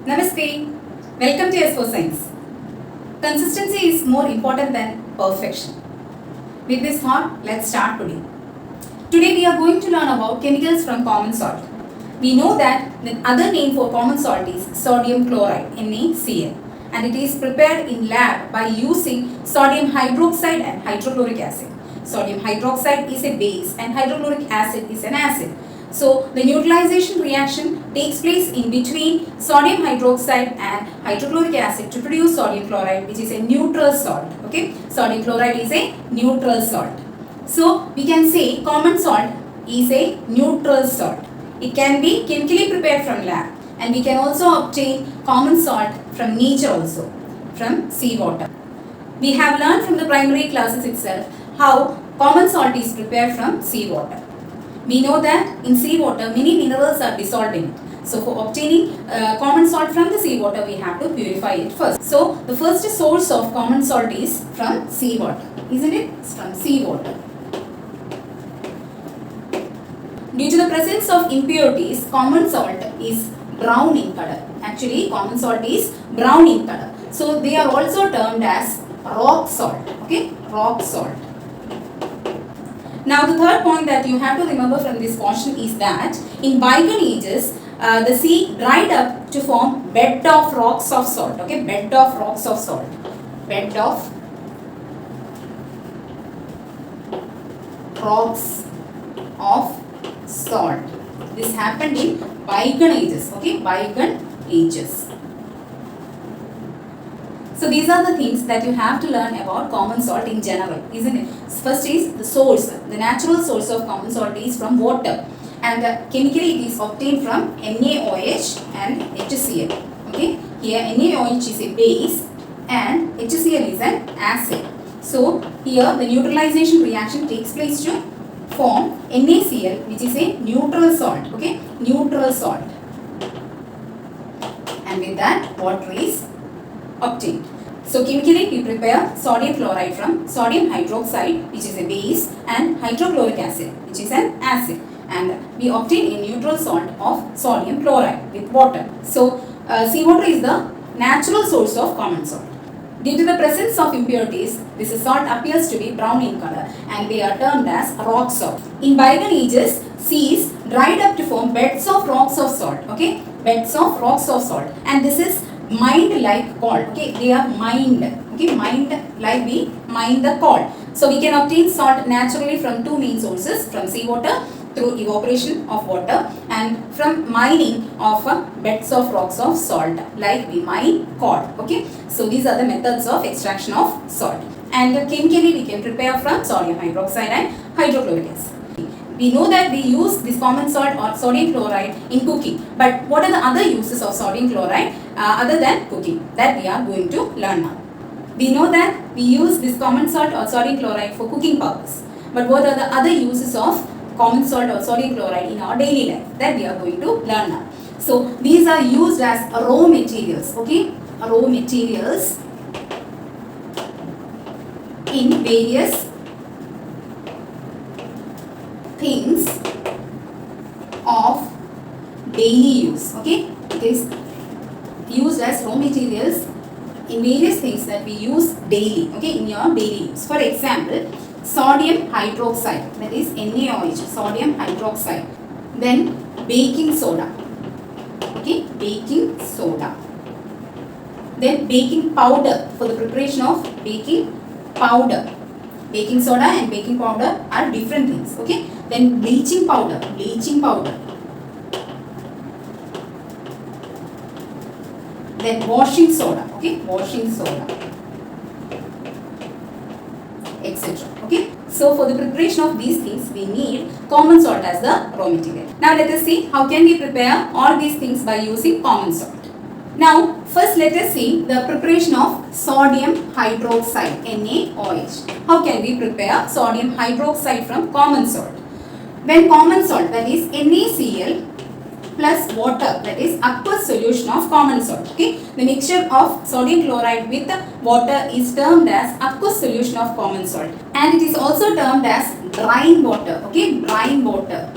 Namaste. Welcome to S4 Science. Consistency is more important than perfection. With this thought, let's start today. Today we are going to learn about chemicals from common salt. We know that the other name for common salt is sodium chloride, NaCl, and it is prepared in lab by using sodium hydroxide and hydrochloric acid. Sodium hydroxide is a base and hydrochloric acid is an acid. So the neutralization reaction takes place in between sodium hydroxide and hydrochloric acid to produce sodium chloride, which is a neutral salt. Okay, sodium chloride is a neutral salt. So we can say common salt is a neutral salt. It can be chemically prepared from lab, and we can also obtain common salt from nature also, from seawater. We have learned from the primary classes itself how common salt is prepared from seawater. We know that in seawater many minerals are dissolved in it. So for obtaining common salt from the seawater, we have to purify it first. So the first source of common salt is from seawater, isn't it? It's from seawater. Due to the presence of impurities, common salt is brown in color. Actually, common salt is brown in color. So they are also termed as rock salt. Okay, rock salt. Now the third point that you have to remember from this portion is that in bygone ages, the sea dried up to form bed of rocks of salt. Okay, bed of rocks of salt. Bed of rocks of salt. This happened in bygone ages. Okay, bygone ages. So these are the things that you have to learn about common salt in general, isn't it? First is the source. The natural source of common salt is from water, and chemically it is obtained from NaOH and HCl. Okay, here NaOH is a base and HCl is an acid. So here the neutralization reaction takes place to form NaCl, which is a neutral salt. Okay, neutral salt, and with that water is obtained. So chemically we prepare sodium chloride from sodium hydroxide, which is a base, and hydrochloric acid, which is an acid, and we obtain a neutral salt of sodium chloride with water. So seawater is the natural source of common salt. Due to the presence of impurities, this salt appears to be brown in color, and they are termed as rock salt. In bygone ages, seas dried up to form beds of rocks of salt. Okay, beds of rocks of salt, and this is mined like coal. Okay, they are mined. Okay, mined like we mine the coal. So we can obtain salt naturally from two main sources: from seawater through evaporation of water, and from mining of beds of rocks of salt like we mine coal. Okay, so these are the methods of extraction of salt, and chemically we can prepare from sodium hydroxide and hydrochloric acid. We know that we use this common salt or sodium chloride in cooking, but what are the other uses of sodium chloride other than cooking, that we are going to learn now. We know that we use this common salt or sodium chloride for cooking purpose, but what are the other uses of common salt or sodium chloride in our daily life, that we are going to learn now. So these are used as raw materials. Okay, raw materials in various things of daily use. Okay, it is used as raw materials in various things that we use daily. Okay, in your daily use. For example, sodium hydroxide, that is NaOH, sodium hydroxide. Then baking soda. Okay, baking soda. Then baking powder, for the preparation of baking powder. Baking soda and baking powder are different things. Okay, then bleaching powder, bleaching powder. Then washing soda. Okay, washing soda, etc. Okay, so for the preparation of these things we need common salt as the raw material. Now let us see how can we prepare all these things by using common salt. Now first let us see the preparation of sodium hydroxide, NaOH. How can we prepare sodium hydroxide from common salt? When common salt, that is NaCl plus water, that is aqueous solution of common salt. Okay, the mixture of sodium chloride with water is termed as aqueous solution of common salt, and it is also termed as brine water. Okay, brine water.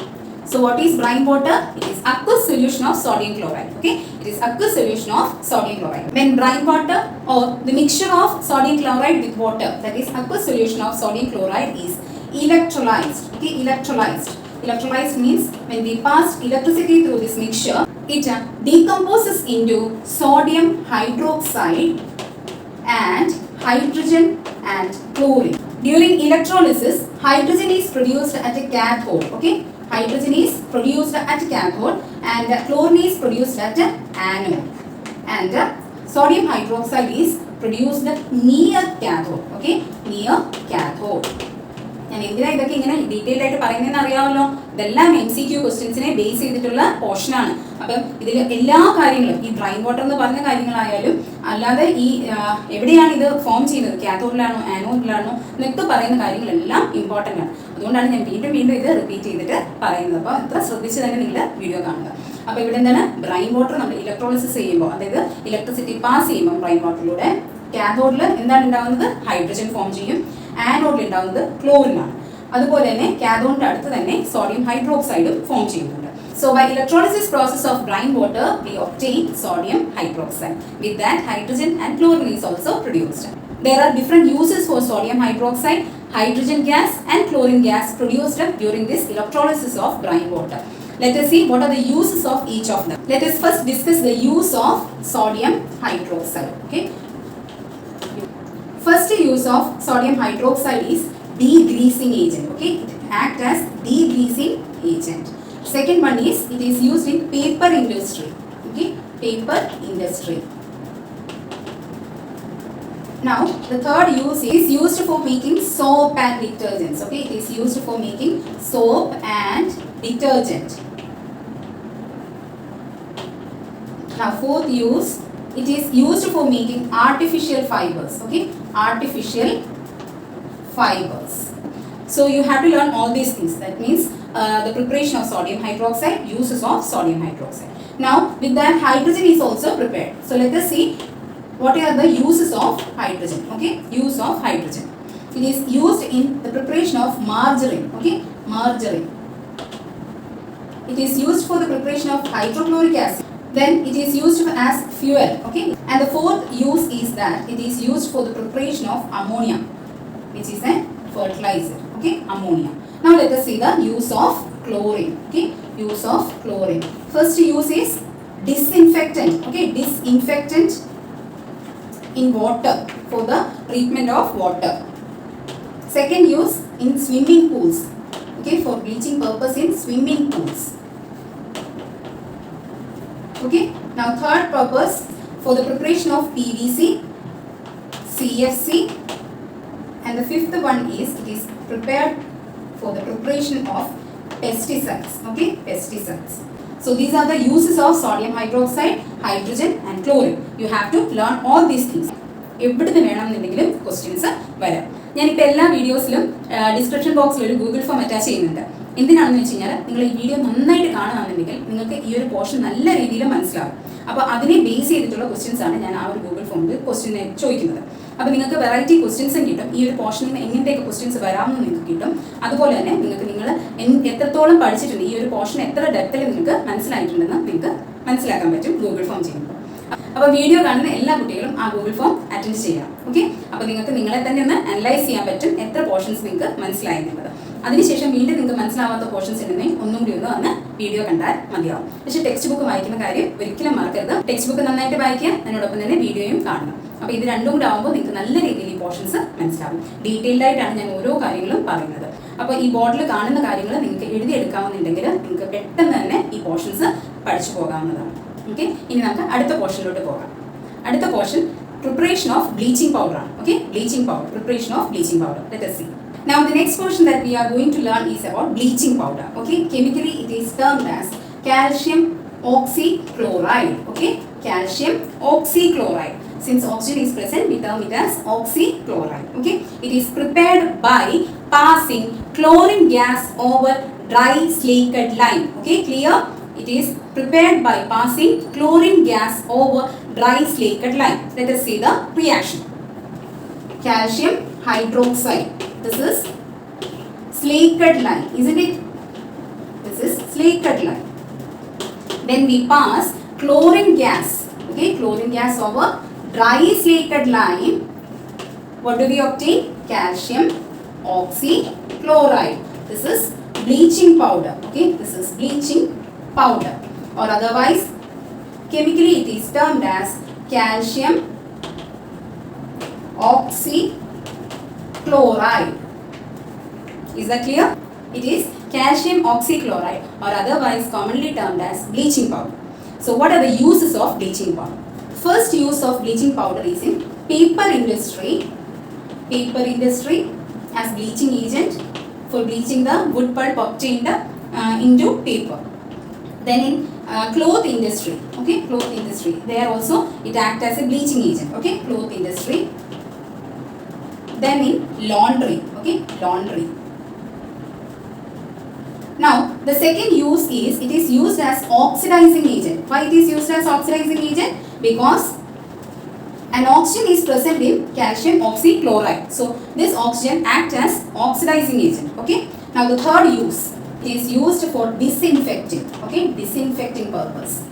So what is brine water? It is aqueous solution of sodium chloride. Okay, it is aqueous solution of sodium chloride. When brine water or the mixture of sodium chloride with water, that is aqueous solution of sodium chloride, is electrolyzed. Okay, electrolyzed. Electrolyzed means when we pass electricity through this mixture, it decomposes into sodium hydroxide and hydrogen and chlorine. During electrolysis, hydrogen is produced at a cathode. Okay, hydrogen is produced at a cathode and chlorine is produced at an anode. And sodium hydroxide is produced near cathode. Okay, near cathode. ഞാൻ എന്തിനാ ഇതൊക്കെ ഇങ്ങനെ detail ആയിട്ട് പറയുന്നതെന്ന് അറിയാമല്ലോ. ഇതെല്ലാം MCQ ക്വസ്റ്റ്യൻസിനെ base ചെയ്തിട്ടുള്ള പോർഷനാണ്. അപ്പം ഇതിൽ എല്ലാ കാര്യങ്ങളും ഈ ബ്രൈൻ വാട്ടർ എന്ന് പറഞ്ഞ കാര്യങ്ങളായാലും അല്ലാതെ ഈ എവിടെയാണ് ഇത് ഫോം ചെയ്യുന്നത്, കാഥോഡിലാണോ ആനോഡിലാണോ എന്നൊക്കെ പറയുന്ന കാര്യങ്ങളെല്ലാം ഇമ്പോർട്ടൻ്റ് ആണ്. അതുകൊണ്ടാണ് ഞാൻ വീണ്ടും വീണ്ടും ഇത് റിപ്പീറ്റ് ചെയ്തിട്ട് പറയുന്നത്. അപ്പോൾ ഇത്ര ശ്രദ്ധിച്ച് തന്നെ നിങ്ങൾ വീഡിയോ കാണുക. അപ്പോൾ ഇവിടെ എന്താണ്, ബ്രൈൻ വാട്ടർ നമ്മൾ ഇലക്ട്രോളിസിസ് ചെയ്യുമ്പോൾ, അതായത് ഇലക്ട്രിസിറ്റി പാസ് ചെയ്യുമ്പോൾ ബ്രൈൻ വാട്ടറിലൂടെ കാഥോഡിൽ എന്താണ് ഉണ്ടാകുന്നത്, ഹൈഡ്രജൻ ഫോം ചെയ്യും. ആനോഡിൽ ഉണ്ടാകുന്നത് ക്ലോറിൻ ആണ്. അതുപോലെ തന്നെ കാഥോഡിന്റെ അടുത്ത് തന്നെ സോഡിയം ഹൈഡ്രോക്സൈഡും ഫോം ചെയ്യുന്നുണ്ട്. So by electrolysis process of brine water, we obtain sodium hydroxide. With that, hydrogen and chlorine is also produced. There are different uses for sodium hydroxide, hydrogen gas and chlorine gas produced during this electrolysis of brine water. Let us see what are the uses of each of them. Let us first discuss the use of sodium hydroxide. Okay. First use of sodium hydroxide is degreasing agent. Okay, it acts as degreasing agent. Second one is it is used in paper industry. Okay, paper industry. Now the third use is used for making soap and detergents. Okay, it is used for making soap and detergent. Now fourth use, it is used for making artificial fibers. Okay, artificial fibers. So you have to learn all these things. That means the preparation of sodium hydroxide, uses of sodium hydroxide. Now with that, hydrogen is also prepared. So let us see what are the uses of hydrogen. Okay, use of hydrogen. It is used in the preparation of margarine. Okay, margarine. It is used for the preparation of hydrochloric acid. Then it is used as fuel. Okay, and the fourth use is that it is used for the preparation of ammonia, which is a fertilizer. Okay, ammonia. Now let us see the use of chlorine. Okay, use of chlorine. First use is disinfectant. Okay, disinfectant in water, for the treatment of water. Second use in swimming pools. Okay, for bleaching purpose in swimming pools. Okay, now third purpose, for the preparation of PVC, CFC, and the fifth one is it is prepared for the preparation of pesticides. Okay, pesticides. So these are the uses of sodium hydroxide, hydrogen and chlorine. You have to learn all these things. എവിടുന്ന് വേണമെന്നുണ്ടെങ്കിലും questions വരാം. ഞാനിപ്പോൾ എല്ലാ വീഡിയോസിലും description ബോക്സിൽ ഒരു Google form attach ചെയ്യുന്നുണ്ട്. എന്തിനാണെന്ന് വെച്ച് കഴിഞ്ഞാൽ നിങ്ങൾ ഈ വീഡിയോ നന്നായിട്ട് കാണുകയാണെന്നുണ്ടെങ്കിൽ നിങ്ങൾക്ക് ഈ ഒരു പോർഷൻ നല്ല രീതിയിൽ മനസ്സിലാവും. അപ്പോൾ അതിനെ ബേസ് ചെയ്തിട്ടുള്ള ക്വസ്റ്റ്യൻസ് ആണ് ഞാൻ ആ ഒരു ഗൂഗിൾ ഫോമിൽ ക്വസ്റ്റ്യനെ ചോദിക്കുന്നത്. അപ്പോൾ നിങ്ങൾക്ക് വെറൈറ്റി ക്വസ്റ്റ്യൻസും കിട്ടും. ഈ ഒരു പോർഷനിൽ നിന്ന് എങ്ങനത്തെയൊക്കെ ക്വസ്റ്റ്യൻസ് വരാമെന്ന് നിങ്ങൾക്ക് കിട്ടും. അതുപോലെ തന്നെ നിങ്ങൾക്ക് നിങ്ങൾ എത്രത്തോളം പഠിച്ചിട്ടുണ്ട്, ഈ ഒരു പോർഷൻ എത്ര ഡെപ്തിൽ നിങ്ങൾക്ക് മനസ്സിലായിട്ടുണ്ടെന്ന് നിങ്ങൾക്ക് മനസ്സിലാക്കാൻ പറ്റും ഗൂഗിൾ ഫോം ചെയ്യുമ്പോൾ. അപ്പോൾ വീഡിയോ കാണുന്ന എല്ലാ കുട്ടികളും ആ ഗൂഗിൾ ഫോം അറ്റൻഡ് ചെയ്യാം. ഓക്കെ, അപ്പോൾ നിങ്ങൾക്ക് നിങ്ങളെ തന്നെ ഒന്ന് അനലൈസ് ചെയ്യാൻ പറ്റും എത്ര പോർഷൻസ് നിങ്ങൾക്ക് മനസ്സിലായി എന്നുള്ളത്. അതിനുശേഷം വീണ്ടും നിങ്ങൾക്ക് മനസ്സിലാവാത്ത പോർഷൻസ് ഉണ്ടെങ്കിൽ ഒന്നും കൂടി ഒന്ന് വീഡിയോ കണ്ടാൽ മതിയാവും. പക്ഷേ ടെക്സ്റ്റ് ബുക്ക് വായിക്കുന്ന കാര്യം ഒരിക്കലും മറക്കരുത്. ടെക്സ്റ്റ് ബുക്ക് നന്നായിട്ട് വായിക്കുക, അതിനോടൊപ്പം തന്നെ വീഡിയോയും കാണണം. അപ്പോൾ ഇത് രണ്ടും കൂടെ ആകുമ്പോൾ നിങ്ങൾക്ക് നല്ല രീതിയിൽ ഈ പോർഷൻസ് മനസ്സിലാവും. ഡീറ്റെയിൽഡ് ആയിട്ടാണ് ഞാൻ ഓരോ കാര്യങ്ങളും പറയുന്നത്. അപ്പോൾ ഈ ബോർഡിൽ കാണുന്ന കാര്യങ്ങൾ നിങ്ങൾക്ക് എഴുതിയെടുക്കാവുന്നുണ്ടെങ്കിൽ നിങ്ങൾക്ക് പെട്ടെന്ന് തന്നെ ഈ പോർഷൻസ് പഠിച്ചു പോകാവുന്നതാണ്. ഓക്കെ, ഇനി നമുക്ക് അടുത്ത പോർഷനിലോട്ട് പോകാം. അടുത്ത portion preparation of bleaching powder. Okay, bleaching powder, preparation of bleaching powder. Let us see. Now the next portion that we are going to learn is about bleaching powder. Okay, chemically it is termed as calcium oxychloride. Okay, calcium oxychloride. Since oxygen is present, we term it as oxychloride. Okay, it is prepared by passing chlorine gas over dry slacked lime. Okay, clear? It is prepared by passing chlorine gas over dry slacked lime. Let us see the reaction. Calcium hydroxide. This is slacked lime, isn't it? This is slacked lime. Then we pass chlorine gas. Okay, chlorine gas over dry slated lime. What do we obtain? Calcium oxychloride. This is bleaching powder. Okay, this is bleaching powder, or otherwise chemically it is termed as calcium oxychloride. Is that clear? It is calcium oxychloride, or otherwise commonly termed as bleaching powder. So what are the uses of bleaching powder? First use of bleaching powder is in paper industry. Paper industry as bleaching agent for bleaching the wood pulp obtained into paper. Then in cloth industry, okay, cloth industry, there also it acts as a bleaching agent, okay, cloth industry. Then in laundry, okay, laundry. Now the second use is it is used as oxidizing agent. Why it is used as oxidizing agent? Because an oxygen is present in calcium oxychloride. So this oxygen acts as oxidizing agent. Okay. Now the third use is used for disinfecting. Okay, disinfecting purpose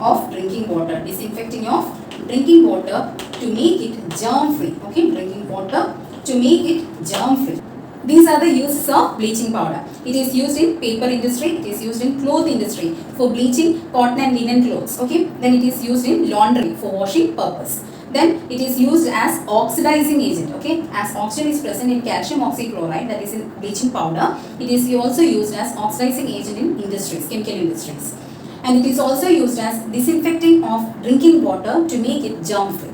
of drinking water. Disinfecting of drinking water to make it germ free. Okay, drinking water to make it germ free. These are the uses of bleaching powder. It is used in paper industry, it is used in cloth industry for bleaching cotton and linen clothes. Okay, then it is used in laundry for washing purpose. Then it is used as oxidizing agent. Okay, as oxygen is present in calcium oxychloride, that is in bleaching powder, it is also used as oxidizing agent in industries, chemical industries. And it is also used as disinfecting of drinking water to make it germ free.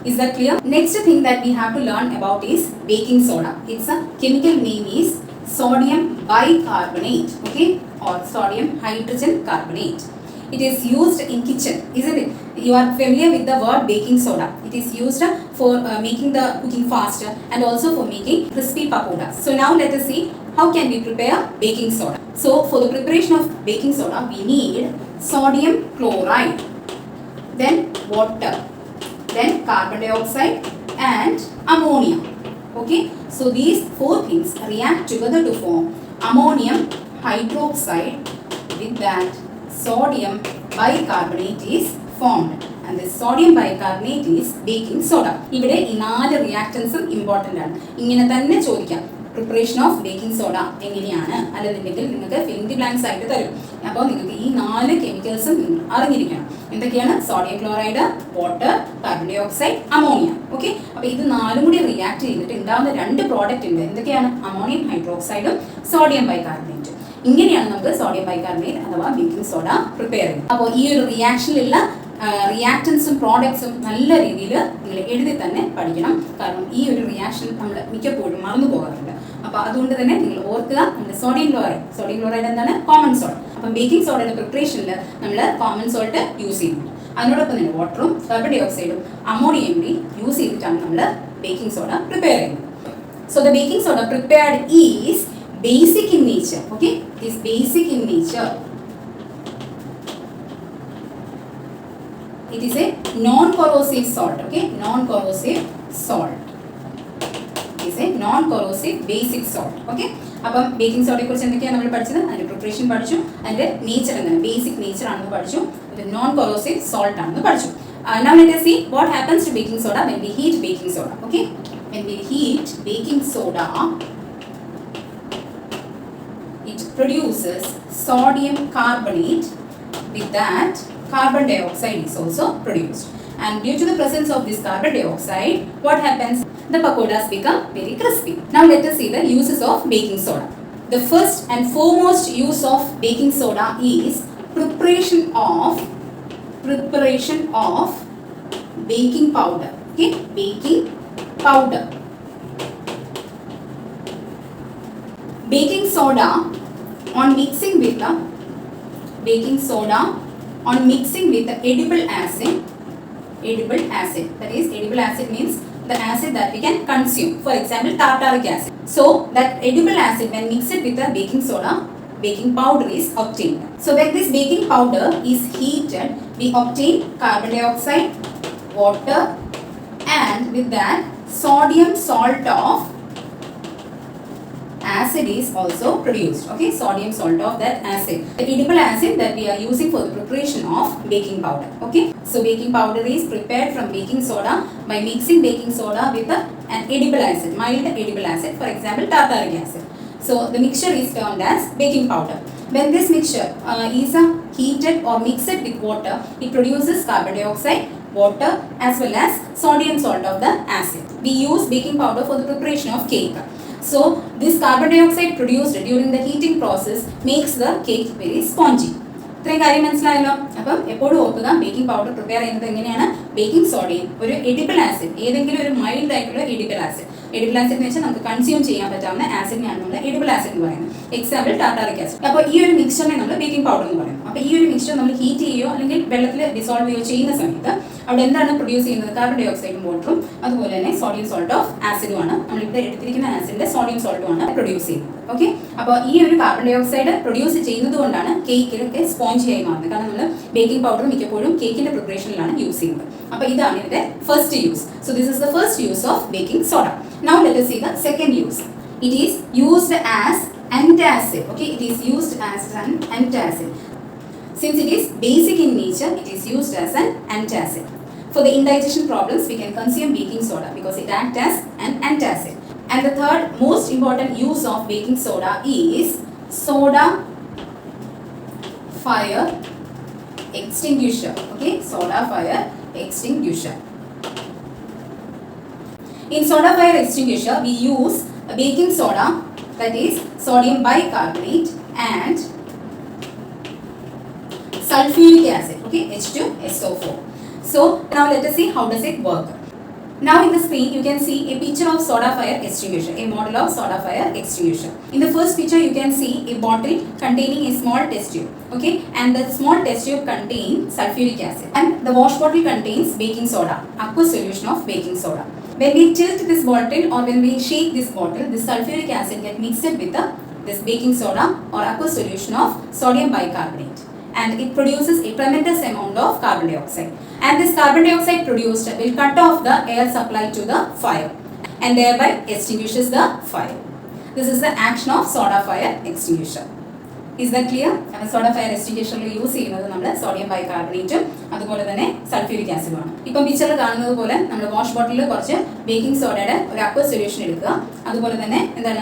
Is that clear? Next thing that we have to learn about is baking soda. Its a chemical name is sodium bicarbonate, okay, or sodium hydrogen carbonate. It is used in kitchen, isn't it? You are familiar with the word baking soda. It is used for making the cooking faster and also for making crispy pakoras. So now let us see how can we prepare baking soda. So for the preparation of baking soda, we need sodium chloride, then water, then carbon dioxide and ammonia. Okay, so these four things react together to form ammonium hydroxide. With that, sodium bicarbonate is formed, and this sodium bicarbonate is baking soda. ഇവിടെ ഈ 4 റിയാക്ടൻസും important ആണ്. ഇങ്ങനെ തന്നെ ചോദിക്കാം, preparation of baking soda എങ്ങനെയാണ്, അല്ലെന്നുണ്ടെങ്കിൽ നിങ്ങൾക്ക് fill in the blanks ആയിട്ട് തരും. അപ്പോൾ നിങ്ങൾക്ക് ഈ 4 കെമിക്കൽസും അറിഞ്ഞിരിക്കണം. എന്തൊക്കെയാണ്? Sodium chloride, water, carbon dioxide, ammonia. Okay, അപ്പോൾ ഇത് 4 കൂടി റിയാക്ട് ചെയ്തിട്ട് ഉണ്ടാകുന്ന 2 പ്രോഡക്റ്റ് ഉണ്ട്. എന്തൊക്കെയാണ്? അമോണിയം ഹൈഡ്രോക്സൈഡും സോഡിയം ബൈകാർബണേറ്റും. ഇങ്ങനെയാണ് നമുക്ക് സോഡിയം ബൈകാർബണേറ്റ് അഥവാ ബേക്കിംഗ് സോഡ പ്രിപ്പയർ ചെയ്യുന്നത്. അപ്പോൾ ഈ ഒരു റിയാക്ഷനിലുള്ള റിയാക്ടൻസും പ്രോഡക്ട്സും നല്ല രീതിയിൽ നിങ്ങൾ എഴുതി തന്നെ പഠിക്കണം. കാരണം ഈ ഒരു റിയാക്ഷൻ നമ്മൾ മിക്കപ്പോഴും മറന്നു പോകാറുണ്ട്. അപ്പോൾ അതുകൊണ്ട് തന്നെ നിങ്ങൾ ഓർക്കുക, നമ്മുടെ സോഡിയം ക്ലോറൈഡ് എന്താണ്? Common salt. അപ്പം ബേക്കിംഗ് സോഡയുടെ പ്രിപ്പറേഷനിൽ നമ്മൾ കോമൺ സോൾട്ട് യൂസ് ചെയ്യുന്നുണ്ട്. അതിനോടൊപ്പം തന്നെ വാട്ടറും കാർബൺ ഡൈ ഓക്സൈഡും അമോണിയയും കൂടി യൂസ് ചെയ്തിട്ടാണ് നമ്മൾ ബേക്കിംഗ് സോഡ പ്രിപ്പയർ ചെയ്യുന്നത്. So the baking soda prepared is basic in nature. Okay, it is basic in nature. It is a non-corrosive salt. Okay, non-corrosive salt. It is a non-corrosive basic salt. Okay, അപ്പം baking സോഡയെ കുറിച്ച് എന്തൊക്കെയാണ് നമ്മൾ പഠിച്ചത്? അതിന്റെ preparation പഠിച്ചു, അതിന്റെ nature എന്താണ്, basic nature ആണെന്ന് പഠിച്ചു, ഇത് നോൺ കൊറോസീവ് സോൾട്ട് ആണെന്ന് പഠിച്ചു. Now let us see what happens to baking soda when we heat baking soda. Okay, when we heat baking soda, it produces sodium carbonate. With that, carbon dioxide is also produced, and due to the presence of this carbon dioxide, what happens? The pakoras become very crispy. Now let us see the uses of baking soda. The first and foremost use of baking soda is preparation of baking powder. Okay, baking powder. Baking soda on mixing with the edible acid. That is, edible acid means the acid that we can consume. For example, tartaric acid. So that edible acid, when mixed with the baking soda, baking powder is obtained. So when this baking powder is heated, we obtain carbon dioxide, water, and with that sodium salt of acid is also produced. Okay, sodium salt of that acid, the edible acid that we are using for the preparation of baking powder. Okay, so baking powder is prepared from baking soda by mixing baking soda with an edible acid, mild edible acid, for example tartaric acid. So the mixture is termed as baking powder. When this mixture is heated or mixed with water, it produces carbon dioxide, water as well as sodium salt of the acid. We use baking powder for the preparation of cake. So this carbon dioxide produced during the heating process makes the cake very spongy. ഇത്രയും കാര്യം മനസ്സിലായല്ലോ. അപ്പം എപ്പോഴും ഓർക്കുക, baking powder prepare ചെയ്യുന്നത് എങ്ങനെയാണ്? Baking സോഡയും ഒരു എഡിബിൾ ആസിഡ്, ഏതെങ്കിലും ഒരു മൈൽഡ് ആയിട്ടുള്ള എഡിബിൾ ആസിഡ്. എഡിബിൾ ആസിഡ് എന്ന് വെച്ചാൽ നമുക്ക് കൺസ്യൂം ചെയ്യാൻ പറ്റാവുന്ന ആസിഡിനെയാണ് നമ്മൾ എഡിബിൾ ആസിഡ് എന്ന് പറയുന്നത്. Example tartaric acid. അപ്പോൾ ഈ ഒരു മിക്സ്ചറിനെ നമ്മൾ ബേക്കിംഗ് പൗഡർ എന്ന് പറയുന്നത്. അപ്പോൾ ഈ ഒരു മിക്സ്ചർ നമ്മൾ ഹീറ്റ് ചെയ്യുകയോ അല്ലെങ്കിൽ വെള്ളത്തിൽ ഡിസോൾവ് ചെയ്യുകയോ ചെയ്യുന്ന സമയത്ത് അവിടെ എന്താണ് പ്രൊഡ്യൂസ് ചെയ്യുന്നത്? കാർബൺ ഡൈ ഓക്സൈഡും വാട്ടറും അതുപോലെ തന്നെ സോഡിയം സോൾട്ട് ഓഫ് ആസിഡുമാണ്. നമ്മളിവിടെ എടുത്തിരിക്കുന്ന ആസിഡിന്റെ സോഡിയം സോൾട്ടുമാണ് പ്രൊഡ്യൂസ് ചെയ്യുന്നത്. ഓക്കെ, അപ്പോൾ ഈ ഒരു കാർബൺ ഡൈ ഓക്സൈഡ് പ്രൊഡ്യൂസ് ചെയ്യുന്നത് കൊണ്ടാണ് കേക്കിലൊക്കെ സ്പോഞ്ചി ആയി മാറുന്നത്. കാരണം നമ്മൾ ബേക്കിംഗ് പൗഡർ മിക്കപ്പോഴും കേക്കിന്റെ പ്രിപ്പറേഷനിലാണ് യൂസ് ചെയ്യുന്നത്. അപ്പോൾ ഇതാണ് ഇതിന്റെ first use. So this is the first use of baking soda. Now let us see the second use. It is used as antacid. Okay, it is used as an antacid. Since it is basic in nature, it is used as an antacid. For the indigestion problems, we can consume baking soda because it acts as an antacid. And the third most important use of baking soda is soda fire extinguisher. Okay, soda fire extinguisher. In soda fire extinguisher, we use a baking soda, that is sodium bicarbonate and sulfuric acid. Okay, H2SO4. So now let us see how does it work. Now in the screen you can see a picture of soda fire extinguisher, a model of soda fire extinguisher. In the first picture you can see a bottle containing a small test tube. Okay, and the small test tube contains sulfuric acid and the wash bottle contains baking soda, aqueous solution of baking soda. When we tilt this bottle or when we shake this bottle, this sulfuric acid gets mixed with this baking soda or aqueous solution of sodium bicarbonate, and it produces a tremendous amount of carbon dioxide. And this carbon dioxide produced will cut off the air supply to the fire and thereby extinguishes the fire. This is the action of soda fire extinguisher. Is that clear? Soda fire extinguisher use ചെയ്യുന്നത് നമ്മൾ sodium ബൈകാർബണേറ്റും അതുപോലെ തന്നെ sulphuric ആസിഡുമാണ്. ഇപ്പം പിക്ചറിൽ കാണുന്നത് പോലെ നമ്മൾ wash ബോട്ടിലിൽ കുറച്ച് ബേക്കിംഗ് സോഡയുടെ ഒരു അക്വസ് സൊല്യൂഷൻ എടുക്കുക. അതുപോലെ തന്നെ എന്താണ്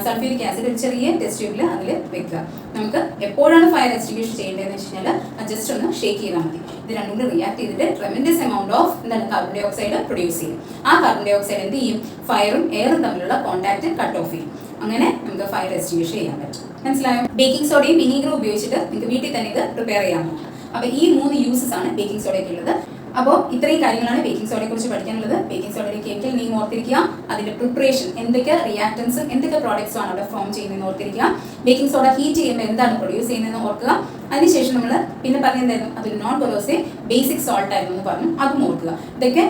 സൾഫ്യൂരിക് ആസിഡ് ഒരു ചെറിയ ടെസ്റ്റ് ട്യൂബിൽ അതിൽ വെക്കുക. നമുക്ക് എപ്പോഴാണ് ഫയർ എക്സ്റ്റിങ്വിഷ് ചെയ്യേണ്ടതെന്ന് വെച്ച് കഴിഞ്ഞാൽ ജസ്റ്റ് ഒന്ന് ഷേക്ക് ചെയ്താൽ മതി. ഇത് രണ്ടും കൂടി റിയാക്ട് ചെയ്തിട്ട് ട്രെമൻഡസ് എമൗണ്ട് ഓഫ് എന്താണ് കാർബൺ ഡൈ ഓക്സൈഡ് പ്രൊഡ്യൂസ് ചെയ്യും. ആ കാർബൺ ഡൈ ഓക്സൈഡ് എന്ത് ചെയ്യും? ഫയറും എയറും തമ്മിലുള്ള കോൺടാക്ട് കട്ട് ഓഫ് ചെയ്യും. അങ്ങനെ നമുക്ക് ഫയർ എക്സ്റ്റിങ്വിഷ് ചെയ്യാൻ പറ്റും. മനസ്സിലായോ? ബേക്കിംഗ് സോഡയും വിനീഗറും ഉപയോഗിച്ചിട്ട് നിങ്ങൾക്ക് വീട്ടിൽ തന്നെ ഇത് പ്രിപ്പയർ ചെയ്യാമോ? അപ്പോൾ ഈ 3 യൂസസ് ആണ് ബേക്കിംഗ് സോഡയ്ക്ക് ഉള്ളത്. അപ്പോൾ ഇത്രയും കാര്യങ്ങളാണ് ബേക്കിംഗ് സോഡയെ കുറിച്ച് പഠിക്കാനുള്ളത്. ബേക്കിംഗ് സോഡയുടെ കെമിക്കൽ നെയിം ഓർത്തിരിക്കുക, അതിന്റെ പ്രിപ്പറേഷൻ, എന്തൊക്കെ റിയാക്ടൻസും എന്തൊക്കെ പ്രോഡക്ട്സും ആണ് അവിടെ ഫോം ചെയ്യുന്നതെന്ന് ഓർത്തിരിക്കുക. ബേക്കിംഗ് സോഡ ഹീറ്റ് ചെയ്യുമ്പോൾ എന്താണ് പ്രൊഡ്യൂസ് ചെയ്യുന്നതെന്ന് ഓർക്കുക. അതിനുശേഷം നമ്മൾ പിന്നെ പറഞ്ഞെന്തായിരുന്നു? അതൊരു നോൺ കൊറോസീവ് ബേസിക് സോൾട്ട് ആയിരുന്നു എന്ന് പറഞ്ഞു, അതും ഓർക്കുക. ഇതൊക്കെ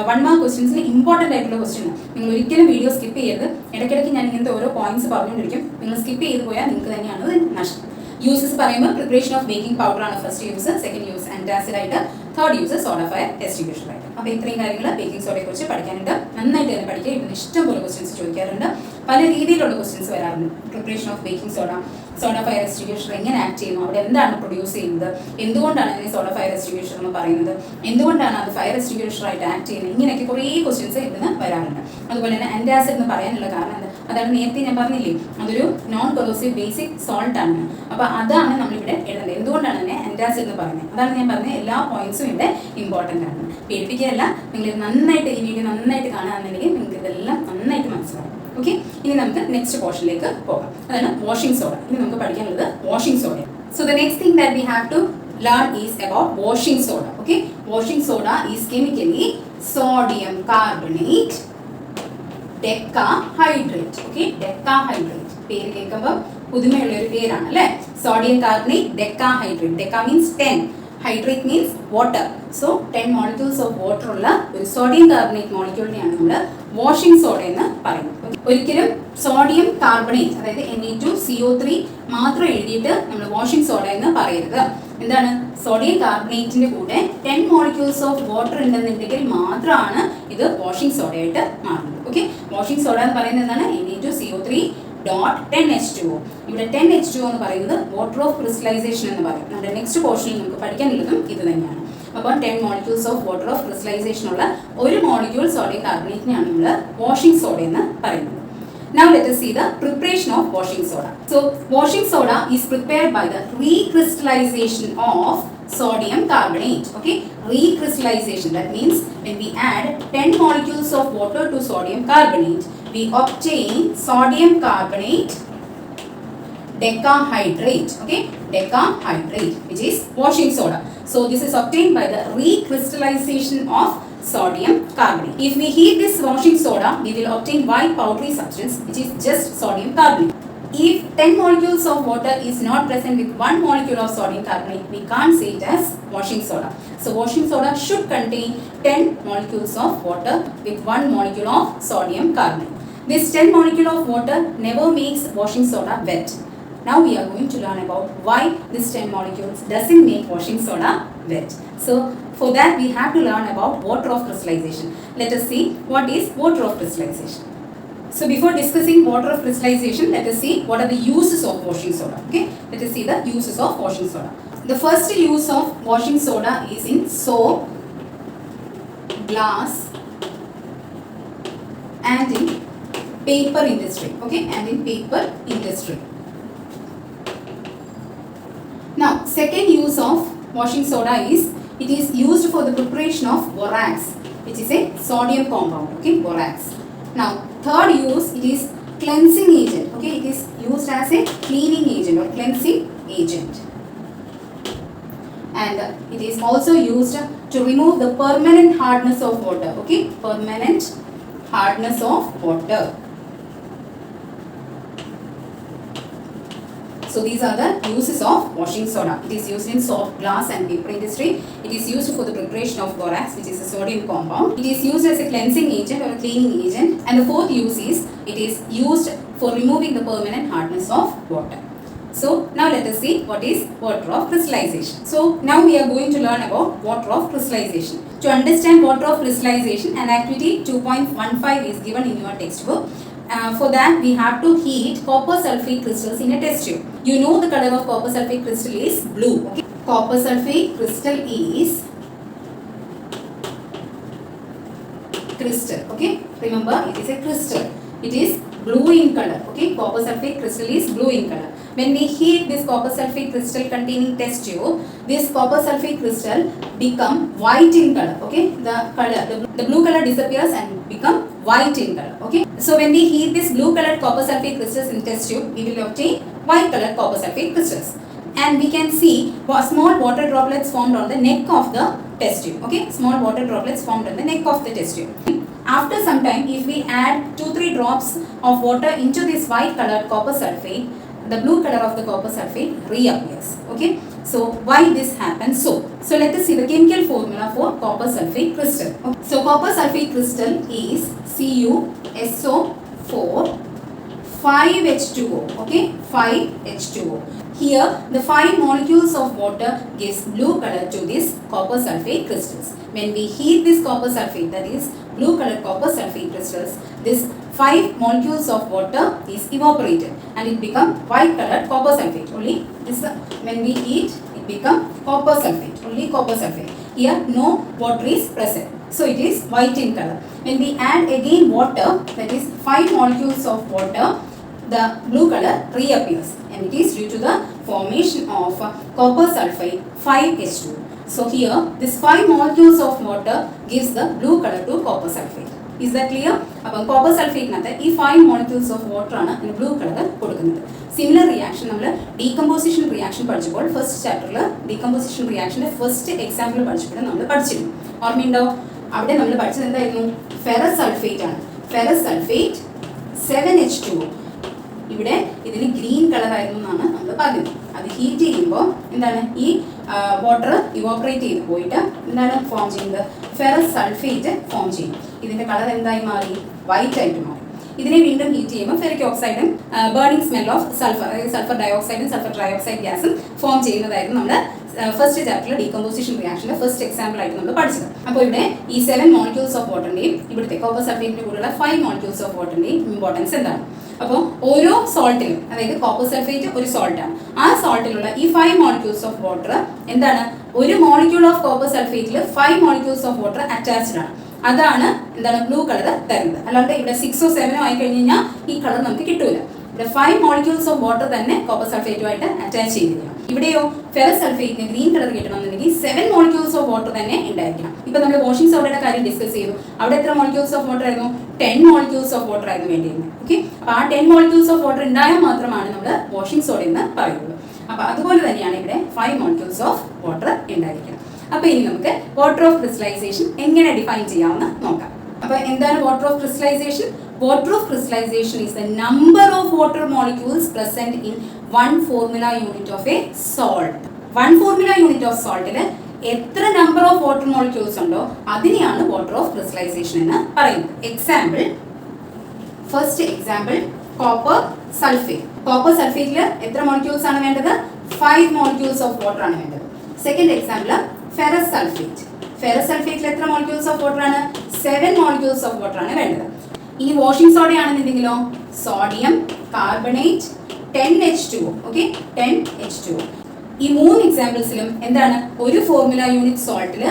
1 മാർക്ക് ക്വസ്റ്റ്യൻസിന് ഇമ്പോർട്ടൻ്റ് ആയിട്ടുള്ള ക്വസ്റ്റ്യൻ ആണ്. നിങ്ങൾ ഒരിക്കലും വീഡിയോ സ്കിപ്പ് ചെയ്യരുത്. ഇടയ്ക്കിടയ്ക്ക് ഞാൻ ഇങ്ങനത്തെ ഓരോ പോയിന്റ്സ് പറഞ്ഞുകൊണ്ടിരിക്കും. നിങ്ങൾ സ്കിപ്പ് ചെയ്ത് പോയാൽ നിങ്ങൾക്ക് തന്നെയാണ് അത് നഷ്ടം. യൂസസ് പറയുമ്പോൾ പ്രിപ്പറേഷൻ ഓഫ് ബേക്കിംഗ് പൗഡർ ആണ് first use, second use antacid ആയിട്ട്, third use soda fire extinguisher ആയിട്ട്. അപ്പോൾ ഇത്രയും കാര്യങ്ങൾ ബേക്കിംഗ് സോഡയെ കുറിച്ച് പഠിക്കാനുണ്ട്. നന്നായിട്ട് തന്നെ പഠിക്കുക. ഇതിന് ഇഷ്ടംപോലെ ക്വസ്റ്റ്യൻസ് ചോദിക്കാറുണ്ട്, പല രീതിയിലുള്ള ക്വസ്റ്റ്യൻസ് വരാറുണ്ട്. Preparation of baking soda, soda fire extinguisher എങ്ങനെ ആക്ട് ചെയ്യുന്നു, അവിടെ എന്താണ് പ്രൊഡ്യൂസ് ചെയ്യുന്നത്, എന്തുകൊണ്ടാണ് അതിനെ സോഡ ഫയർ എക്സ്റ്റിങ്വിഷർ എന്ന് പറയുന്നത്, എന്തുകൊണ്ടാണ് അത് ഫയർ എക്സ്റ്റിങ്വിഷർ ആയിട്ട് ആക്ട് ചെയ്യുന്നത്, ഇങ്ങനെയൊക്കെ കുറേ ക്വസ്റ്റ്യൻസ് ഇതിന് വരാറുണ്ട്. അതുപോലെ തന്നെ ആന്റാസിഡ് എന്ന് പറയാനുള്ള കാരണം എന്താ? അതാണ് നേരത്തെ ഞാൻ പറഞ്ഞില്ലേ, അതൊരു നോൺ കൊറോസീവ് ബേസിക് സോൾട്ട് ആണ്. അപ്പോൾ അതാണ് നമ്മളിവിടെ എഴുതേണ്ടത്. എന്തുകൊണ്ടാണ് അതിനെ ആന്റാസിഡ് എന്ന് പറയുന്നത്? അതാണ് ഞാൻ പറഞ്ഞ എല്ലാ പോയിന്റ്സും ഇവിടെ ഇമ്പോർട്ടൻ്റ് ആണ്. പേടിപ്പിക്കുകയല്ല, നിങ്ങൾ നന്നായിട്ട് ഈ വീഡിയോ നന്നായിട്ട് കാണുകയാണെന്നുണ്ടെങ്കിൽ നിങ്ങൾക്ക് ഇതെല്ലാം നന്നായിട്ട് മനസ്സിലാവും. ഓക്കെ, ഇനി നമുക്ക് നെക്സ്റ്റ് പോർഷനിലേക്ക് പോകാം. അതാണ് വാഷിംഗ് സോഡ. ഇനി നമുക്ക് പഠിക്കാനുള്ളത് washing soda. So the next thing that we have to learn is about washing soda. Okay, washing soda is chemically sodium carbonate decahydrate. Okay, decahydrate പേര് കേൾക്കുമ്പോൾ പുതുമയുള്ള ഒരു പേരാണ് അല്ലേ? Sodium carbonate decahydrate. Deca means 10, hydrate means water. So 10 molecules of water ഉള്ള ഒരു sodium carbonate മോളിക്യൂളിനെയാണ് നമ്മൾ washing soda എന്ന് പറയുന്നത്. ഒരിക്കലും സോഡിയം കാർബണേറ്റ് അതായത് Na2CO3 മാത്രം എഴുതിയിട്ട് നമ്മൾ വാഷിംഗ് സോഡ എന്ന് പറയരുത്. എന്താണ്? സോഡിയം കാർബണേറ്റിന്റെ കൂടെ 10 മോളിക്യൂൾസ് ഓഫ് വാട്ടർ ഉണ്ടെന്നുണ്ടെങ്കിൽ മാത്രമാണ് ഇത് വാഷിംഗ് സോഡയായിട്ട് മാറുന്നത്. ഓക്കെ, വാഷിംഗ് സോഡ എന്ന് പറയുന്നത് എന്താണ്? Na2CO3 dot 10H2O. ഇവിടെ 10H2O എന്ന് പറയുന്നത് വാട്ടർ ഓഫ് ക്രിസ്റ്റലൈസേഷൻ എന്ന് പറയും. നമ്മുടെ നെക്സ്റ്റ് പോർഷനിൽ നമുക്ക് പഠിക്കാനുള്ളതും ഇത് തന്നെയാണ്. അപ്പോൾ 10 molecules of water of crystallisation ഉള്ള ഒരു മോളിക്യൂൾ സോഡിയം കാർബണേറ്റിനെയാണ് നമ്മൾ വാഷിംഗ് സോഡ എന്ന് പറയുന്നത്. Now let us see the preparation of washing soda. So washing soda is prepared by the recrystallization of sodium carbonate. Okay, recrystallization, that means when we add 10 molecules of water to sodium carbonate, we obtain sodium carbonate decahydrate. Okay, decahydrate, which is washing soda. So this is obtained by the recrystallization of sodium carbonate. If we heat this washing soda, we will obtain white powdery substance, which is just sodium carbonate. If 10 molecules of water is not present with 1 molecule of sodium carbonate, we can't say it as washing soda. So washing soda should contain 10 molecules of water with 1 molecule of sodium carbonate. This 10 molecule of water never makes washing soda wet. Now we are going to learn about why this 10 molecules doesn't make washing soda wet. So for that we have to learn about water of crystallization. Let us see what is water of crystallization. So before discussing water of crystallization, let us see what are the uses of washing soda. Okay, let us see the uses of washing soda. The first use of washing soda is in soap, glass, and in paper industry. Okay, and in paper industry. Now, second use of washing soda is it is used for the preparation of borax, which is a sodium compound. Okay, borax. Now, third use, it is cleansing agent. Okay, it is used as a cleaning agent or cleansing agent. And it is also used to remove the permanent hardness of water. Okay, permanent hardness of water. So these are the uses of washing soda. It is used in soap, glass and paper industry. It is used for the preparation of borax, which is a sodium compound. It is used as a cleansing agent or a cleaning agent. And the fourth use is it is used for removing the permanent hardness of water. So now let us see what is water of crystallization. So now we are going to learn about water of crystallization. To understand water of crystallization, an activity 2.15 is given in your textbook. For that we have to heat copper sulfate crystals in a test tube. You know the color of copper sulfate crystal is blue. Okay? Copper sulfate crystal is crystal. Okay, remember it is a crystal. It is blue in color. Okay, copper sulfate crystal is blue in color. When we heat this copper sulfate crystal containing test tube, this copper sulfate crystal become white in color. Okay, the color, the blue color disappears and become white in color. Okay, so when we heat this blue colored copper sulfate crystals in test tube, we will obtain white colored copper sulfate crystals. And we can see small water droplets formed on the neck of the test tube. Okay, small water droplets formed on the neck of the test tube. After some time, if we add 2-3 drops of water into this white colored copper sulfate, the blue color of the copper sulfate reappears. Okay, so why this happens? So let us see the chemical formula for copper sulfate crystal. Okay. So copper sulfate crystal is CuSO4 5H2O. Okay, 5H2O. Here the 5 molecules of water gives blue color to this copper sulfate crystals. When we heat this copper sulfate, that is blue colored copper sulfate crystals, this 5 molecules of water is evaporated and it become white colored copper sulfate. Only this when we heat, it become copper sulfate. Only copper sulfate. Here no water is present, so it is white in color. When we add again water, that is 5 molecules of water, the blue color reappears, and it is due to the formation of copper sulfate 5H2. So here this 5 molecules of water gives the blue color to copper sulfate. Is that clear? അപ്പോൾ copper sulfate നകത്ത് ഈ 5 molecules of water ആണ് ഇതിന് blue color കൊടുക്കുന്നത്. Similar reaction നമ്മൾ decomposition reaction പഠിച്ചപ്പോൾ first ചാപ്റ്ററിൽ decomposition reactionന്റെ first example പഠിച്ചപ്പോൾ നമ്മൾ പഠിച്ചിരുന്നു. ഓർമ്മയുണ്ടോ? അവിടെ നമ്മൾ പഠിച്ചത് എന്തായിരുന്നു? ഫെറസ് സൾഫേറ്റ് ആണ്. Ferrous sulphate 7H2O. ഇവിടെ ഇതിന് ഗ്രീൻ കളർ ആയിരുന്നു എന്നാണ് നമ്മൾ പറഞ്ഞത്. അത് ഹീറ്റ് ചെയ്യുമ്പോൾ എന്താണ് ഈ വാട്ടർ ഇവോപ്പറേറ്റ് ചെയ്ത് പോയിട്ട് എന്താണ് ഫോം ചെയ്യുന്നത്? ഫെറസ് സൾഫേറ്റ് ഫോം ചെയ്യും. ഇതിന്റെ കളർ എന്തായി മാറി? വൈറ്റ് ആയിട്ട് മാറി. ഇതിനെ വീണ്ടും ഹീറ്റ് ചെയ്യുമ്പോൾ ഫെറിക് ഓക്സൈഡും ബേണിംഗ് സ്മെൽ ഓഫ് സൾഫർ, അതായത് സൾഫർ ഡയോക്സൈഡും സൾഫർ ട്രയോക്സൈഡ് ഗ്യാസും ഫോം ചെയ്യുന്നതായിരുന്നു നമ്മൾ ഫസ്റ്റ് ചാപ്റ്ററിൽ ഡീകമ്പോസിഷൻ റിയാക്ഷന്റെ ഫസ്റ്റ് എക്സാമ്പിൾ ആയിട്ട് നമ്മൾ പഠിച്ചത്. അപ്പോൾ ഇവിടെ ഈ 7 മോളിക്യൂൾസ് ഓഫ് വാട്ടറിന്റെയും ഇവിടുത്തെ കോപ്പർ സൾഫേറ്റിന്റെ കൂടെയുള്ള 5 മോളിക്യൂൾസ് ഓഫ് വാട്ടറിന്റെയും ഇമ്പോർട്ടൻസ് എന്താണ്? അപ്പോൾ ഓരോ സോൾട്ടിലും, അതായത് കോപ്പർ സൾഫേറ്റ് ഒരു സോൾട്ടാണ്, ആ സോൾട്ടിലുള്ള ഈ 5 molecules ഓഫ് വാട്ടർ എന്താണ്, ഒരു മോളിക്യൂൾ ഓഫ് കോപ്പർ സൾഫേറ്റിൽ 5 molecules ഓഫ് വാട്ടർ അറ്റാച്ച്ഡ് ആണ്. അതാണ് എന്താണ് ബ്ലൂ കളർ തരുന്നത്. അല്ലാണ്ട് ഇവിടെ 6 or 7 ആയി കഴിഞ്ഞ് കഴിഞ്ഞാൽ ഈ കളർ നമുക്ക് കിട്ടൂല. ഇവിടെ 5 molecules ഓഫ് വാട്ടർ തന്നെ കോപ്പർ സൾഫേറ്റുമായിട്ട് അറ്റാച്ച് ചെയ്തിരിക്കണം. ഇവിടെയോ ഫെറസ് സൾഫേറ്റിന് ഗ്രീൻ കളർ കിട്ടണമെന്നുണ്ടെങ്കിൽ 7 molecules ഓഫ് വാട്ടർ തന്നെ ഉണ്ടായിരിക്കണം. ഇപ്പൊ നമ്മൾ വാഷിംഗ് സോഡയുടെ കാര്യം ഡിസ്കസ് ചെയ്തു. അവിടെ എത്ര molecules ഓഫ് വാട്ടർ ആയിരുന്നു? 10 molecules ഓഫ് വാട്ടർ ആയിരുന്നു വേണ്ടിയിരുന്നത്. ഓക്കെ, അപ്പൊ ആ 10 molecules ഓഫ് വാട്ടർ ഉണ്ടായാൽ മാത്രമാണ് നമ്മൾ വാഷിംഗ് സോഡ എന്ന് പറയുന്നത്. അപ്പൊ അതുപോലെ തന്നെയാണ് ഇവിടെ 5 molecules ഓഫ് വാട്ടർ ഉണ്ടായിരിക്കണം. അപ്പൊ ഇനി നമുക്ക് വാട്ടർ ഓഫ് ക്രിസ്റ്റലൈസേഷൻ എങ്ങനെ ഡിഫൈൻ ചെയ്യാമെന്ന് നോക്കാം. അപ്പൊ എന്താണ് water of crystallisation? Water of crystallization is the number of water molecules present in one formula unit of a salt. One formula unit of salt ൽ എത്ര നമ്പർ ഓഫ് വാട്ടർ മോളിക്യൂൾസ് ഉണ്ടോ അതിനെയാണ് water of crystallization എന്ന് പറയുന്നത്. Example, first example copper sulphate. Copper സൾഫേറ്റിൽ എത്ര molecules ആണ് വേണ്ടത്? 5 molecules ഓഫ് വാട്ടർ ആണ് വേണ്ടത്. Second example ferrous sulphate. Ferrous സൾഫേറ്റിൽ എത്ര molecules ഓഫ് വാട്ടർ ആണ്? 7 molecules ഓഫ് വാട്ടർ ആണ് വേണ്ടത്. ഇനി വാഷിംഗ് സോഡ ആണെന്നുണ്ടെങ്കിലോ sodium carbonate 10H2O. Okay, 10H2O. ഈ 3 എക്സാമ്പിൾസിലും എന്താണ്, ഒരു ഫോർമുല യൂണിറ്റ് സോൾട്ടിൽ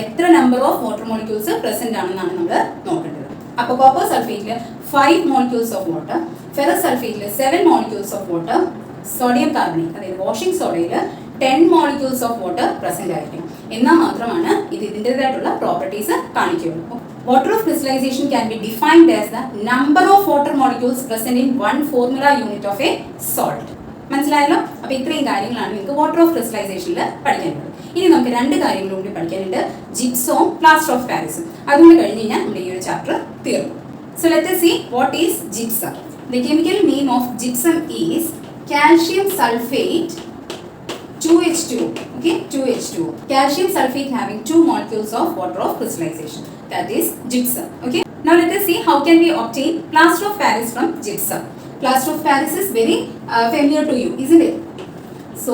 എത്ര number of water molecules present ആണെന്നാണ് നമ്മൾ നോക്കേണ്ടത്. അപ്പോൾ കോപ്പർ സൾഫേറ്റിൽ 5 molecules ഓഫ് വാട്ടർ, ഫെറസ് സൾഫേറ്റിൽ 7 molecules of water, sodium carbonate അതായത് വാഷിംഗ് സോഡയിൽ 10 molecules ഓഫ് വാട്ടർ പ്രസന്റ് ആയിരിക്കും. എന്നാൽ മാത്രമാണ് ഇത് ഇതിൻ്റെതായിട്ടുള്ള പ്രോപ്പർട്ടീസ് കാണിക്കുകയുള്ളൂ. Water of crystallization can be defined as the number of water molecules present in one formula unit of a salt. മനസ്സിലായല്ലോ? അപ്പോൾ ഇത്രയും കാര്യങ്ങളാണ് നിങ്ങൾക്ക് വാട്ടർ ഓഫ് ക്രിസ്റ്റലൈസേഷനിൽ പഠിക്കാനുള്ളത്. ഇനി നമുക്ക് 2 കാര്യങ്ങളും കൂടി പഠിക്കാനുണ്ട്, ജിപ്സവും പ്ലാസ്റ്റർ ഓഫ് പാരീസും. അതുകൊണ്ട് കഴിഞ്ഞ് കഴിഞ്ഞാൽ നമ്മുടെ ഈ ഒരു ചാപ്റ്റർ തീർന്നു. So let us see what is gypsum. The chemical name of gypsum is calcium sulfate 2H2O. Okay, 2H2O. Calcium sulfate having 2 molecules of water of crystallization. That is gypsum. Okay. Now let us see how can we obtain plaster of Paris from gypsum. Plaster of Paris is very familiar to you, isn't it? So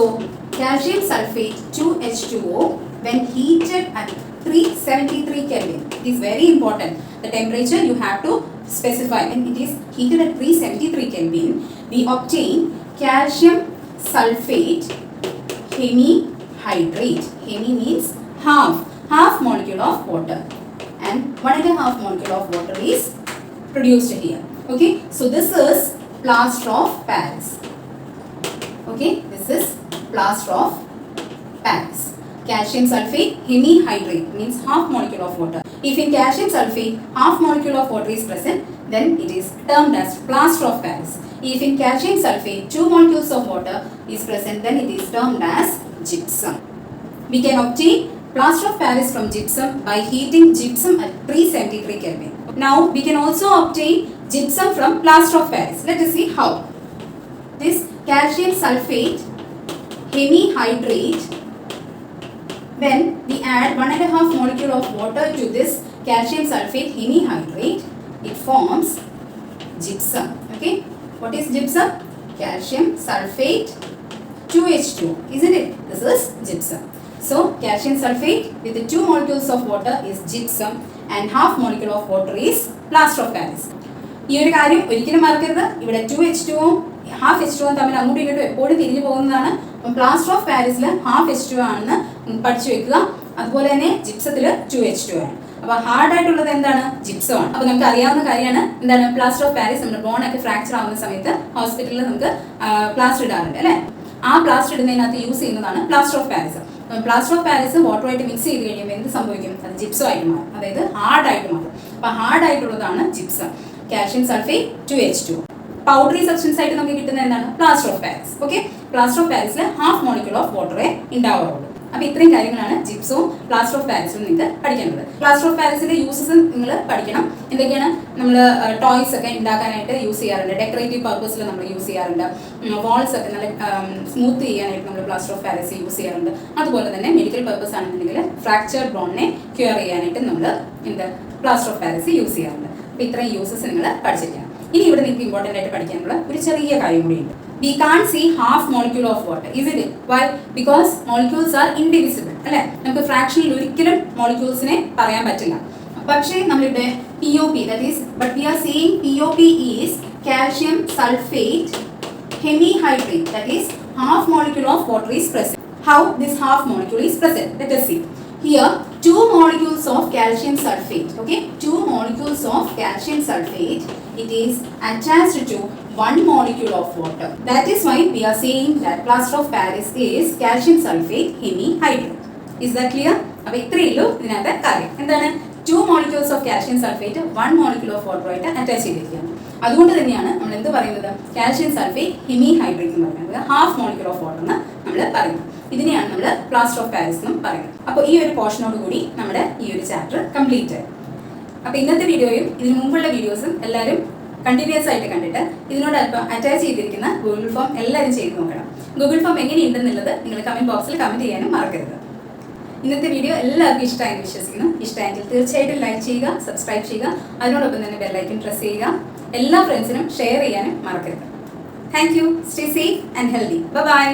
calcium sulfate 2H2O when heated at 373 Kelvin. It is very important. The temperature you have to specify. When it is heated at 373 Kelvin, we obtain calcium sulfate hemihydrate. Hemi means half molecule of water, and 1.5 molecule of water is produced here. Okay, so this is plaster of Paris. Okay, this is plaster of Paris. Calcium sulfate hemihydrate means half molecule of water. If in calcium sulfate half molecule of water is present, then it is termed as plaster of Paris. If in calcium sulfate 2 molecules of water is present, then it is termed as gypsum. We can obtain plaster of Paris from gypsum by heating gypsum at 373 Kelvin. Now we can also obtain gypsum from plaster of Paris. Let us see how. This calcium sulfate hemihydrate, when we add 1.5 molecule of water to this calcium sulfate hemihydrate, it forms gypsum. Okay, what is gypsum? Calcium sulfate 2H2O, isn't it? This is gypsum. So calcium sulfate with the 2 molecules of water is gypsum and half molecule of water is plaster of Paris. ഈ ഒരു കാര്യം ഒരിക്കലും മറക്കരുത്. ഇവിടെ 2H2O half H2O തമ്മിൽ അങ്ങോട്ടും ഇങ്ങോട്ടും എപ്പോഴും തിരിഞ്ഞു പോകുന്നതാണ്. അപ്പം പ്ലാസ്റ്റർ ഓഫ് പാരീസിൽ half H2O ആണെന്ന് പഠിച്ചു വെക്കുക. അതുപോലെ തന്നെ ജിപ്സത്തിൽ 2H2O ആണ്. അപ്പോൾ ഹാർഡ് ആയിട്ടുള്ളത് എന്താണ്? ജിപ്സം ആണ്. അപ്പോൾ നമുക്ക് അറിയാവുന്ന കാര്യമാണ് എന്താണ് പ്ലാസ്റ്റർ ഓഫ് പാരീസ്. നമ്മുടെ ബോൺ ഒക്കെ ഫ്രാക്ചർ ആവുന്ന സമയത്ത് ഹോസ്പിറ്റലിൽ നമുക്ക് പ്ലാസ്റ്റർ ഇടാറുണ്ട് അല്ലേ? ആ പ്ലാസ്റ്റർ ഇടുന്നതിനകത്ത് യൂസ് ചെയ്യുന്നതാണ് plaster of Paris. Plaster of Paris വാട്ടറുമായിട്ട് മിക്സ് ചെയ്ത് കഴിയുമ്പോൾ എന്ത് സംഭവിക്കും? അത് ജിപ്സം ആയിട്ട് മാറും, അതായത് ഹാർഡ് ആയിട്ട് മാറും. അപ്പോൾ ഹാർഡ് ആയിട്ടുള്ളതാണ് gypsum. Calcium sulphate 2H2O. Powdery substance ആയിട്ട് നമുക്ക് കിട്ടുന്ന എന്താണ്? Plaster of Paris. Okay, plaster of പാരീസിൽ ഹാഫ് മോളിക്യൂൾ ഓഫ് വാട്ടറേ ഉണ്ടാവുള്ളൂ. അപ്പോൾ ഇത്രയും കാര്യങ്ങളാണ് ജിപ്സവും പ്ലാസ്റ്റർ ഓഫ് പാരീസിലും നിങ്ങൾക്ക് പഠിക്കേണ്ടത്. പ്ലാസ്റ്റർ ഓഫ് പാരീസിന്റെ യൂസസ് നിങ്ങൾ പഠിക്കണം. എന്തൊക്കെയാണ്? നമ്മൾ ടോയ്സ് ഒക്കെ ഉണ്ടാക്കാനായിട്ട് യൂസ് ചെയ്യാറുണ്ട്, ഡെക്കറേറ്റീവ് പർപ്പസിൽ നമ്മൾ യൂസ് ചെയ്യാറുണ്ട്, വാൾസ് ഒക്കെ നല്ല സ്മൂത്ത് ചെയ്യാനായിട്ട് നമ്മൾ പ്ലാസ്റ്റർ ഓഫ് പാരീസ് യൂസ് ചെയ്യാറുണ്ട്. അതുപോലെ തന്നെ മെഡിക്കൽ പർപ്പസ് ആണെന്നുണ്ടെങ്കിൽ ഫ്രാക്ചർഡ് ബോണിനെ ക്യൂർ ചെയ്യാനായിട്ട് നമ്മൾ എന്ത് പ്ലാസ്റ്റർ ഓഫ് പാരീസ് യൂസ് ചെയ്യാറുണ്ട്. അപ്പോൾ ഇത്രയും യൂസസ് നിങ്ങൾ പഠിച്ചിരിക്കണം. ഇനി ഇവിടെ നിങ്ങൾക്ക് ഇമ്പോർട്ടൻ്റ് ആയിട്ട് പഠിക്കാനുള്ള ഒരു ചെറിയ കാര്യം കൂടിയുണ്ട്. We can't see half molecule of water, isn't it? Why? Because molecules are indivisible. അല്ലേ? നമുക്ക് ഫ്രാക്ഷനിൽ ഒരിക്കലും മോളിക്യൂൾസിനെ പറയാൻ പറ്റില്ല. പക്ഷേ നമ്മളിവിടെ POP, that is, but we are saying POP is calcium sulfate hemihydrate, that is half molecule of water is present. How this half molecule is present? Let us see. Here 2 molecules of calcium sulfate, okay, 2 molecules of calcium sulfate, it is attached to 1 molecule of water. That is why we are saying that plaster of Paris is calcium sulfate hemihydrate. Is that clear? അപ്പോൾ ഇത്രയേ ഉള്ളൂ ഇതിനകത്തെ കാര്യം. എന്താണ്? 2 molecules of calcium sulfate 1 molecule of water ആയിട്ട് attach ചെയ്തിരിക്കുകയാണ്. അതുകൊണ്ട് തന്നെയാണ് നമ്മൾ എന്ത് പറയുന്നത്? കാൽഷ്യം സൾഫേറ്റ് ഹെമിഹൈഡ്രേറ്റ് എന്ന് പറയുന്നത്, ഹാഫ് മോളിക്യൂൾ ഓഫ് വാട്ടർ എന്ന് നമ്മൾ പറയുന്നത്. ഇതിനെയാണ് നമ്മൾ പ്ലാസ്റ്റർ ഓഫ് പാരീസ് എന്നും പറയുന്നത്. അപ്പോൾ ഈ ഒരു പോർഷനോട് കൂടി നമ്മുടെ ഈ ഒരു ചാപ്റ്റർ കംപ്ലീറ്റ് ആയി. അപ്പോൾ ഇന്നത്തെ വീഡിയോയും ഇതിനു മുമ്പുള്ള വീഡിയോസും എല്ലാവരും കണ്ടിന്യൂസ് ആയിട്ട് കണ്ടിട്ട് ഇതിനോടൊപ്പം അറ്റാച്ച് ചെയ്തിരിക്കുന്ന ഗൂഗിൾ ഫോം എല്ലാവരും ചെയ്ത് നോക്കണം. ഗൂഗിൾ ഫോം എങ്ങനെയുണ്ടെന്നുള്ളത് നിങ്ങൾ കമൻറ്റ് ബോക്സിൽ കമൻറ്റ് ചെയ്യാനും മറക്കരുത്. ഇന്നത്തെ വീഡിയോ എല്ലാവർക്കും ഇഷ്ടമായെന്ന് വിശ്വസിക്കുന്നു. ഇഷ്ടമായെങ്കിൽ തീർച്ചയായിട്ടും ലൈക്ക് ചെയ്യുക, സബ്സ്ക്രൈബ് ചെയ്യുക, അതിനോടൊപ്പം തന്നെ ബെല്ലൈക്കൺ പ്രസ് ചെയ്യുക. എല്ലാ ഫ്രണ്ട്സിനും ഷെയർ ചെയ്യാനും മറക്കരുത്. Thank you. Stay safe and healthy. By.